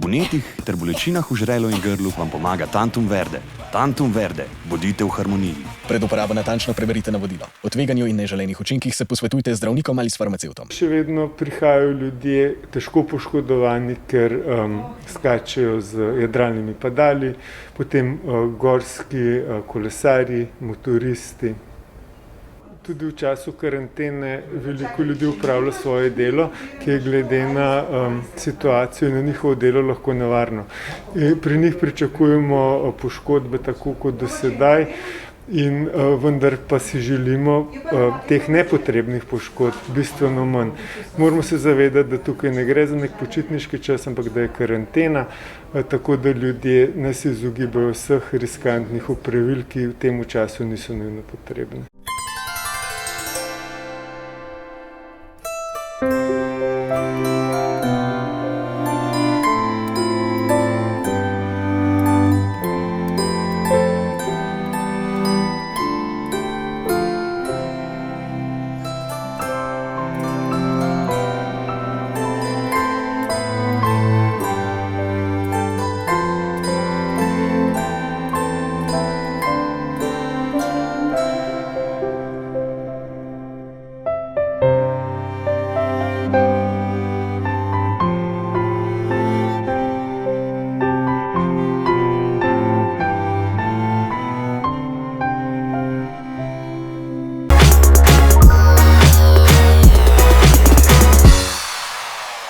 vnetih ter bolečinah v žrelu in grlu vam pomaga Tantum Verde. Tantum Verde, bodite v harmoniji. Pred uporabo natančno preberite navodila. O tveganju in neželenih učinkih se posvetujte z zdravnikom ali s farmacevtom. Še vedno prihajajo ljudje težko poškodovani, ker skačejo z jadralnimi padali, potem gorski kolesarji, motoristi. Tudi v času karantene veliko ljudi upravlja svoje delo, ki je glede na situacijo in na njihovo delo lahko nevarno. Pri njih pričakujemo poškodbe tako kot do sedaj, vendar pa si želimo teh nepotrebnih poškodb bistveno manj. Moramo se zavedati, da tukaj ne gre za nek počitniški čas, ampak da je karantena, tako da ljudje ne se izogibajo vseh riskantnih opravil, ki v tem času niso nujno potrebne.